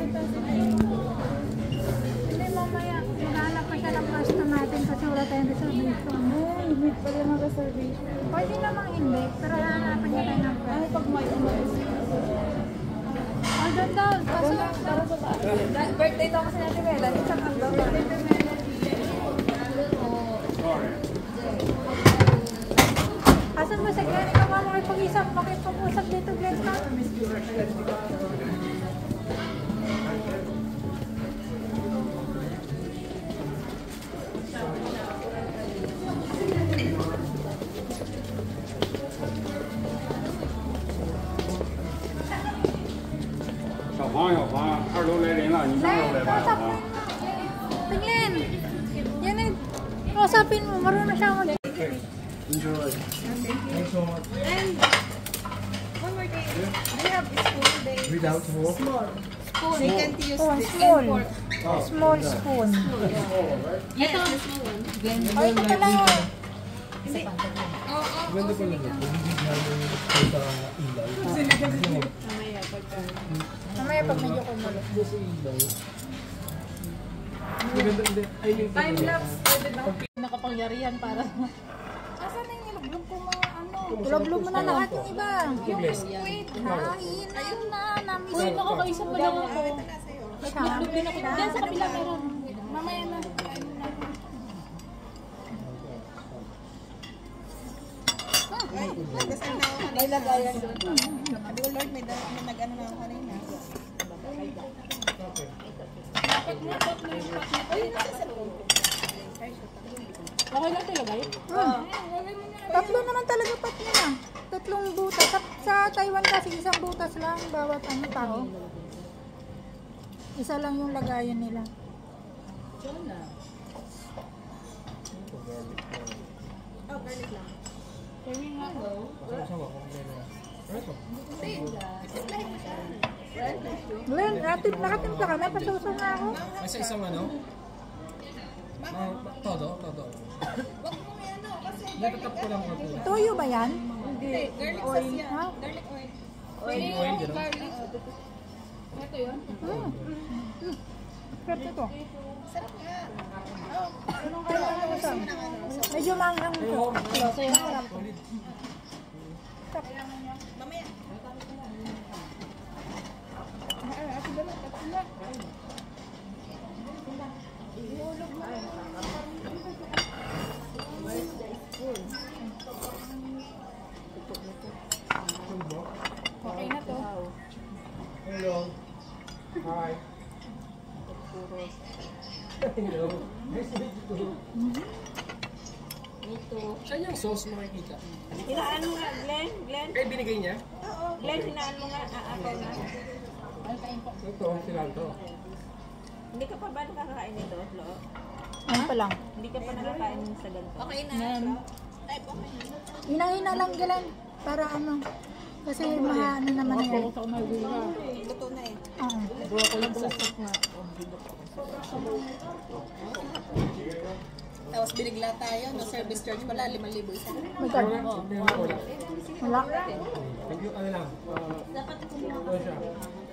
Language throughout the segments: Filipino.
Hindi, mamaya. Maghanap pa siya ng pwesto natin kasi wala tayong reservation. Limit pa rin ang reservation. Pwede namang hindi, pero hahanapan niya tayo ng pwesto. Ay, pag may umalis. Ay, doon. Pasok. Para sa taas. Birthday daw kasi natin Mela. Isang hanggang birthday pa Mela. Asan ba si Glenn? Ikaw nga makipag-usap dito, Glenn.小黄，2楼来人了，你啥时候来吧？小黄。 Glenn, yan eh. Kausapin mo, marunong siya mag- Enjoy. Thanks so much. And one more thing. We have spoon day. Without more? Small. Spoon. They can't use Oh, this. small. And fork. Small spoon. Yes, the small one. Ay, ito pala. Hindi. Ganda pala nito. Hindi namin sa ilaw. Mamaya pagka. Mamaya pag medyo kumulo. Hindi sa ilaw. Maganda hindi. Ay, yung Time-lapse. Pwede ba? Nakapangyarihan para. Asan na yung nilublog ko mga ano? Nilublog mo na lahat yung iba. Yung biskuit. Kain. Ayun na. Namiss Uy, ko. nakakaisa pa lang ako. Siya. Naglublog din ako. Diyan sa kabila meron. Mamaya na. Nagdasal na ako kanina. May lagayan doon. Sabi ko, Lord, may nag-ano na ako kanina. Okay lang sila, guys? Tatlo naman talaga pat nila. Tatlong butas. Sa Taiwan kasi isang butas lang bawat ano tao. Isa lang yung lagayan nila. Oh, garlic lang. Glenn, nakatimpla ka na. Pasuso na ako. Ay, sa isang ano? Todo. Wag mo may ano, kasi Natatap ko lang ako. Toyo ba yan? hindi, garlic sauce yan. Ha? Garlic oil. Oil, gano'n? Garlic. Ito yun? Sarap ito. Sarap nga. Oh, Anong kailangan mo sa? Medyo manghang ito. Sa'yo na lang. mamaya. Okay na to. Hello. Hi. Hello. Nice to meet you too. Saan yung sauce makikita? Hinaan mo nga, Glenn. Eh, binigay niya? Glenn, hinaan mo nga. Ako na. Ito, cilantro. Hindi ka pa ba nakakain nito, Flo? Ano pa lang? Hindi ka pa nakakain sa ganito? Okay na. Type okay na. Hinahina lang Glenn. Para ano. Kasi ano naman yan. Luto na eh. Oo. Tapos binigla tayo, no service charge pala, 5,000 isa. May card. Wala. Thank you, ano lang. Ito siya.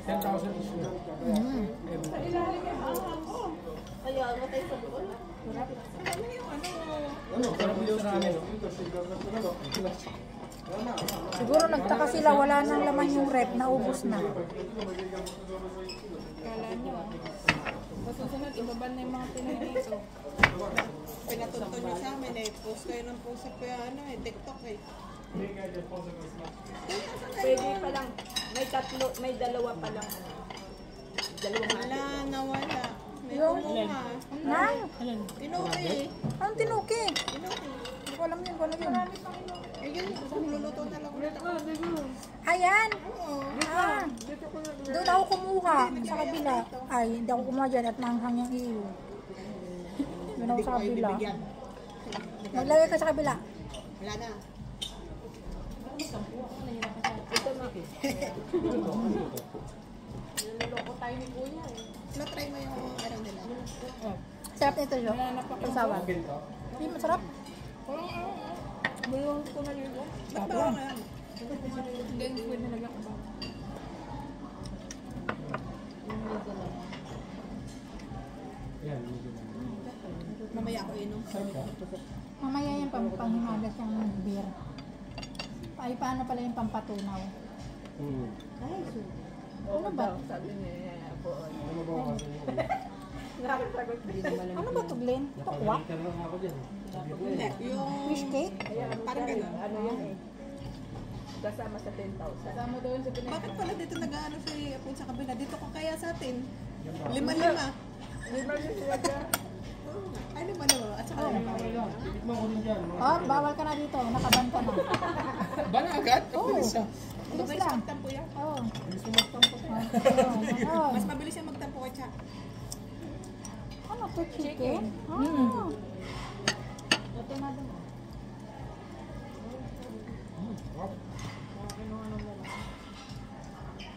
10,000 is na. Kaya, matay sa doon. Ano? Sarap yung sa amin, no? Siguro nagtaka sila. Wala nang laman yung rep. Naubos na. Kala nyo. Masusunod, ibaban na yung mga Pinoy dito. Pinatunto nyo sa amin eh. Post kayo ng post ko ano eh, TikTok eh. Pwede pa lang. May dalawa pa lang. Wala, nawala. May Yung- kumuha. Nang? Tinuki eh. Anong tinuki? Tinuki. Hindi ko alam yun. Kung ano yun? Eh yun, luluto na lang ulit ako. Ayan. Ah. Doon ako kumuha. Sa kabila. Ay, hindi ako kumuha dyan at nanghang yung iyo. Doon ako sa kabila. Maglagay ka sa kabila. Wala na. Niloloko tayo ni Kuya eh. Na-try mo yung ano nila. Sarap nito, Jo. Pasawan. Hindi masarap. Bulong ko na nito. Ba't ba nga? Hindi, pwede nalagyan ko ba? mamaya ako inom. Mamaya yung panghimagas yung beer. Ay, paano pala yung pampatunaw? Ano ba? Sabi niya po. Ano ba ako? Nakakasagot din naman. Ano ba ito, Glenn? Tukwa? Ako dyan. Hindi, yung... Fish cake? Parang gano'n. Ano yun eh. Kasama sa 10,000. Kasama doon sa Bakit pala dito nag-ano si Apon sa kabila? Dito ko kaya sa atin. 5-5. Lima yun sila dyan. Ano ba naman? At saka Tikman ko din dyan. Oh, bawal ka na dito. Nakaban ka na. ba na agad? Oo. Bilis siya. Bilis Mabilis lang. magtampo yan. Oo. Bilis mo magtampo to. Oo. Mas mabilis yung magtampo ka siya. Ano to, chicken? Ah. Ito na doon.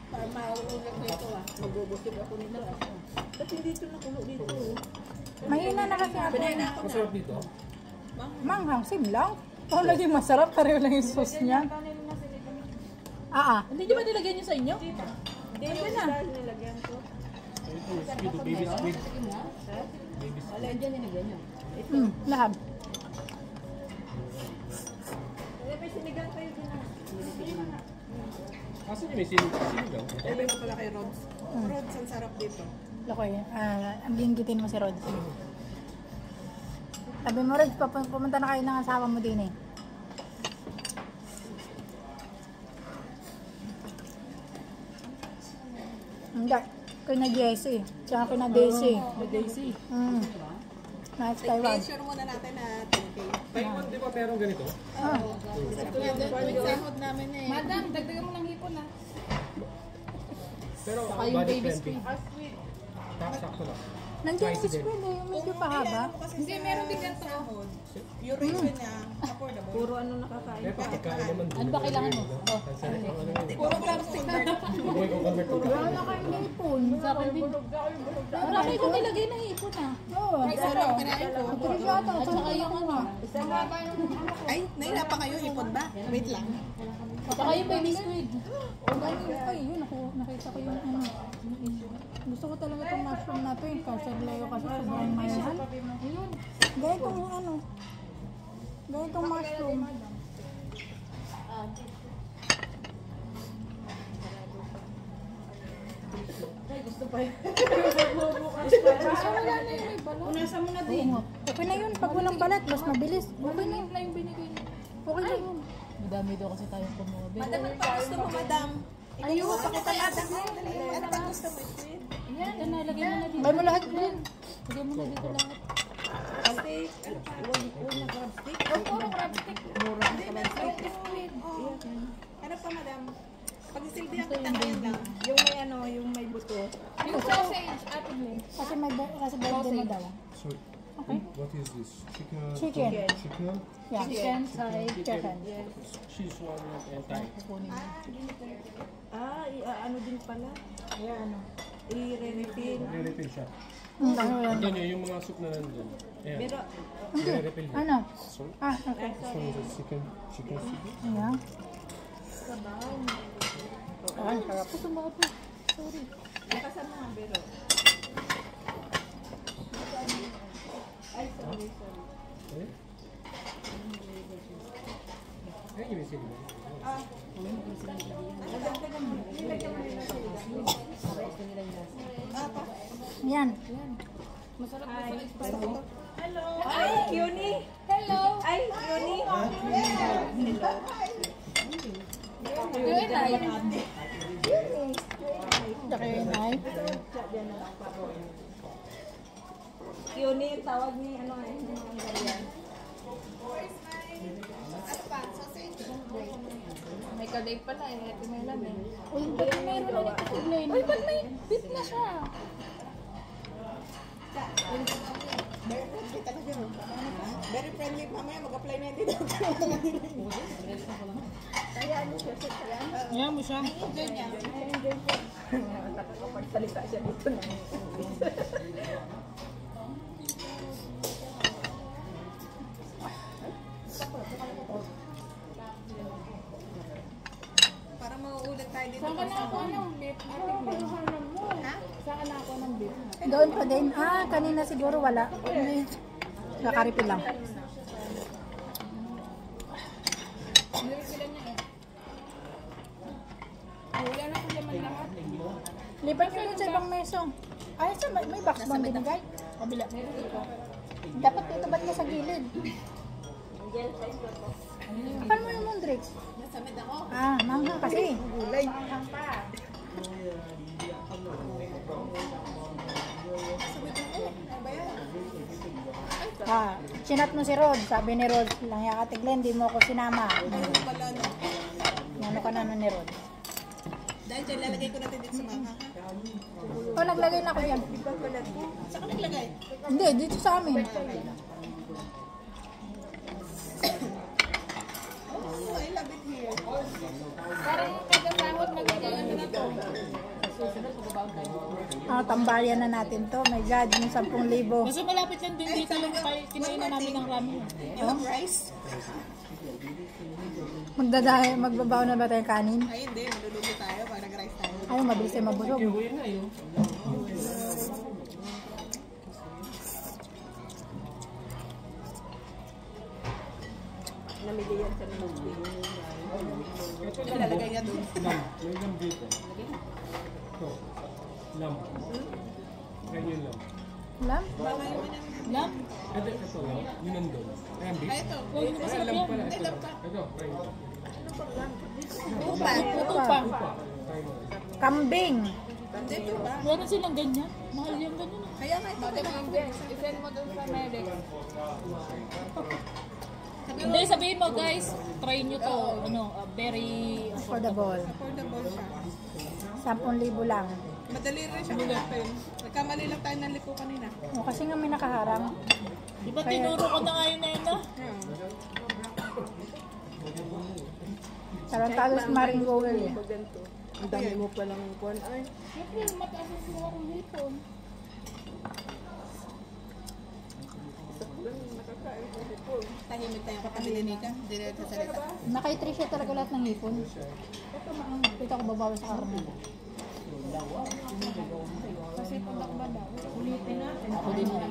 Para mauulat nito ah. Magbubusog ako nito ah. Ba't hindi ito nakulo dito? Mahina na kasi ako. Masarap dito. Manghang, simlang. Oh, lagi masarap. Pareho lang yung sauce niya. Hindi nyo ba nilagyan nyo sa inyo? Hindi nyo na. Nilagyan ko. Ito, squid, baby squid. Wala dyan nilagyan nyo. Lahab. May sinigang kayo din ah. Asan yung may sinigaw? Sabi ko pala kay Rods. Rods, ang sarap dito. Lokoy, binggitin mo si Rod. Sabi mo, Rod, pumunta na kayo ng asawa mo din eh. Hindi. Kuna Jessie. Tsaka kuna Daisy. Daisy. Nice Taiwan. Measure muna natin na 10K. Taiwan, di ba merong ganito? Yung sahod namin eh. Madam, dagdagan mo ng hipon ah. Pero Saka yung baby budget squid. Sakto lang. Nandiyan yung squid eh, yung medyo pahaba. Hindi, meron din ganito. Yung ratio niya, affordable. Puro ano nakakain. Kaya pagkain naman. Ano ba kailangan mo? Puro plastic bag. Buhay ko convert ko. Wala na kayong hipon. Sa akin din. Wala kayo kung nilagay na hipon ah. Oo. Isa lang kinain ko. Trigata. At saka yung ano. Ay, naila pa kayo, ipon ba? Wait lang. Saka yung baby squid. Ay, yun. Nakita ko yung ano. Gusto ko talaga itong mushroom na ito eh. Kasi layo kasi sobrang mahal. Ayun. Gaya itong ano. Gaya itong mushroom. Ay, gusto pa yun. Punasan mo na din. Okay na yun. Pag walang balat, mas mabilis. Okay na yun. yung binigay niyo. Okay na yun. Madami daw kasi tayong kumuha. Madam, ano pa gusto mo, madam? Ayun, pakita natin. Ano pa gusto mo, sweet? Yan, yan na, lagay mo na dito. May mo lahat din. Lagay mo na dito lahat. Steak, ano pa? Una crab stick. Oh, puro crab stick. Mura ang crab stick. Ano pa, madam? Pag-isilbihan kita ngayon lang. Yung may ano, yung may buto. Yung sausage, ate mo. Kasi may kasi birthday mo daw. So, what is this? Chicken? Chicken. Chicken? Yeah. Chicken, side. Chicken. Cheese one and Thai. Ano din pala. Ayan, ano. I-refill. Re-refill siya. Ano yan? Yan yun, yung mga soup na nandun. Ayan. Pero, Re-refill niya. Ano? Okay. So, the chicken soup? Ayan. Ay, sarap. nakasama nga, pero. Ay, sorry. Eh? Ayan yung may sinigaw. Yan. Masarap po sa espresso. Hello! Ay, Yuni! Hello! Ay, Yuni! Yuni tayo. Dakinay. Yuni, tawag ni ano ay mga Hungarian. May kalay pala eh. Ito may lamin. Uy, ba't meron na nito si Glenn? Uy, ba't may bit na siya? Very friendly. Mamaya mag-apply na dito. Ayan mo siya. Nakakapagsalita siya dito na. Para mauulit tayo dito. Saan ka nakakuha ng beef? Ate Glenn? Ha? Saan ka nakakuha ng beef? Doon pa din. Kanina siguro wala. Kakaripin lang. Wala na kung laman lahat. Lipan nyo dun sa ibang meso. Ay, sa may box bang binigay? Kabila. Dapat dito ba't niya sa gilid? Paano mo yung Mondrix? Nasamid ako. Ah, manghang kasi. Gulay. Ah, sinat mo si Rod. Sabi ni Rod, lang yakatiglen, di mo ako sinama. Ayun pala, no? Ano ka na ni Rod? Dahil dyan, lalagay ko natin dito sa mama. O, naglagay na ako yan. Saan ka naglagay? Hindi, dito sa amin. Oh, I love it here. Parang kada sahod magiging ano na to. Ah, tambayan na natin to. My God, yung 10,000. Kasi malapit lang din dito yung kinainan namin ng ramen. You have rice? Magbabaw na ba tayo kanin? Ay, hindi. Maluluto tayo para nag-rice tayo. Ay, mabilis tayo mabusog. Kinuhin na yun. Namili yan sa niluluto. Ito lalagay niya doon. Lam. May lam dito. Ito. Lam. Ayan yung lam. Lam? Lam? Ito lam. Yun nandun. Ayan, beef. Ay, ito. Huwag mo Ayan, masarap lam yan. pala. Ay, lam pa. Ito, try mo. Tupa. Puto pa. Upa. Try mo. Kambing. Hindi, tupa. Meron silang ganyan. Mahal yung ganyan. Kaya nga ito. I-send mo dun sa medic. Hindi, sabihin mo guys, try nyo to. Ano, very Affordable. Affordable siya. 10,000 lang. Madali rin siya hanapin. Nagkamali lang tayo ng liko kanina. O, kasi nga may nakaharang. Di ba tinuro ko na nga yun na yun na? Tarantado si Maring Google eh. Ang dami mo palang kuwan. Ay, Siyempre, mataas ang mga kong hipon. tahimik tayo kami ni Nika. Hindi na nagsasalita. Naka-3 siya talaga lahat ng hipon. Dito ako babawi sa karne. Kasi pagkakba daw, ulitin natin. Ako din naman.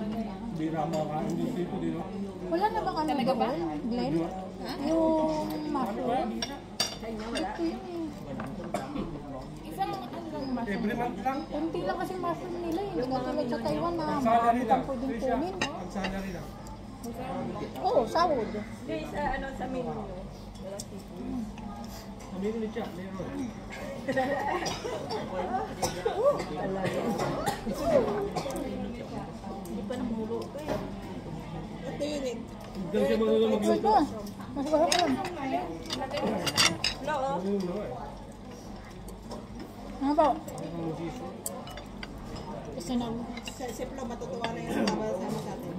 Hindi rama ka. Hindi dito dito. Wala na bang ano doon, Glenn? Yung mushroom? Ito yun eh. Isang ano lang mas. Every month lang. Kunti lang kasi mushroom nila eh. Hindi nga tulad sa Taiwan na Salary marami lang. kang pwedeng Trisha, kunin. ang salary lang. Oo, sahod. Sa menu ni Chuck, meron. Ito yun eh. Diyan siya marunong Ito, magluto. ito. Mas masarap yun. Marunong eh. Ano ba? Kasi na, Si Flo, matutuwa na yun sa sama sa atin.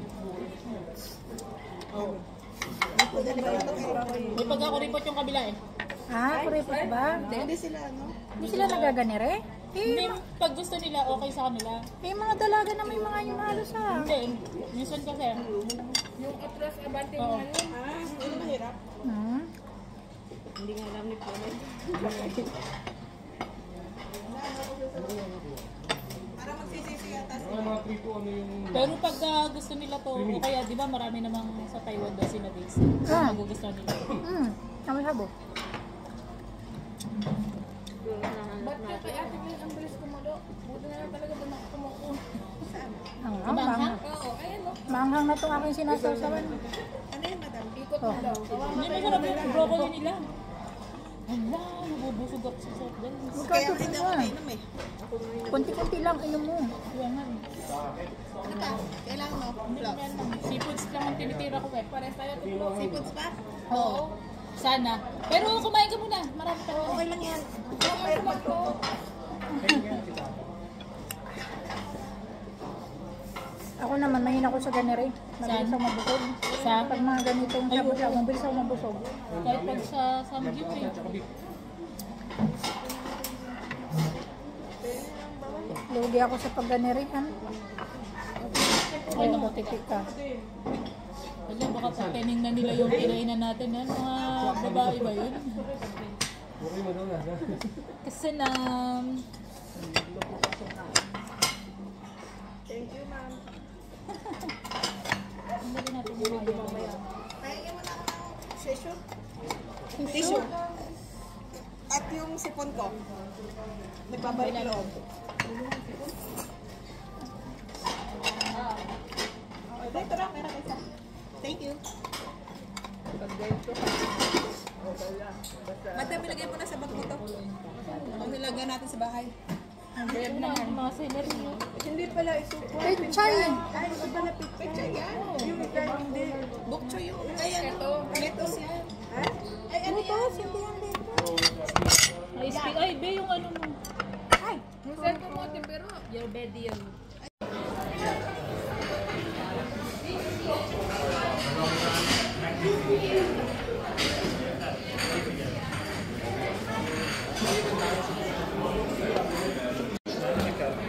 Oh. may pagkakuripot yung kabila eh. Ah, kuripot ba? Hindi sila, ano? Hindi sila nagaganire? Hindi, pag gusto nila, okay sa kanila. Eh, mga dalaga na may mga yung halos ah. Hindi, minsan kasi. Yung atras abante mo ngayon. Ah, yun mahirap. Hmm? Hindi nga alam ni Flo. Para magsisisi yata sila. Mga mga trito, ano yung... Pero pag gusto nila to, o kaya di ba marami namang sa Taiwan daw sila base. Ah. Magugustuhan nila. Hmm, kami sabo. Ba't ka kaya tingin ang bilis kumado? Buti na lang talaga doon ako kumukuha. Manghang, Manghang? manghang. Oo, ayan o. Manghang na itong aking sinasawsawan. Ano yun, madam? Ikot mo daw. Hindi masarap yung broccoli nila. Hala, nabubusog ako sa soft drinks. Kaya Magkano hindi ba ako yan? mainom eh. Kunti-kunti lang, inom mo. Kaya nga eh. Ano pa? Kailangan mo? Flo. Seafoods lang ang tinitira ko eh. Pares tayo ito. Seafoods pa? Oo. Sana. Pero kumain ka muna. Marami pa. Okay lang yan. Ako naman, mahina ko sa ganere. Mabilis Saan? ako mabusog. Sa? Pag mga ganitong Ay, sabaw, oo. mabilis ako mabusog. Kahit pag sa Samgyup eh. Lugi ako sa pagganerihan. Ay, nakatipik ka. Wala, baka patening na nila yung kinainan natin. Yan, mga babae ba yun? Okay mo daw na. Kasi na... Thank you, ma'am. Ang dali natin. Nagbabalik loob. Ito lang, meron isa. Thank you. Madam, ilagay mo na sa bag mo to. Ang nilagay natin sa bahay. Mga celery. Hindi pala isupo. Pechay! Ay, ito pala picture yan. Yung ikan, hindi. Bukcho yung, ay ano, lettuce yan. Ha? Ay, ano yan? Hindi yan dito. Ay, be, yung ano mo. Ay! Send ko mo, pero your bed yun.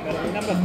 Pero nabas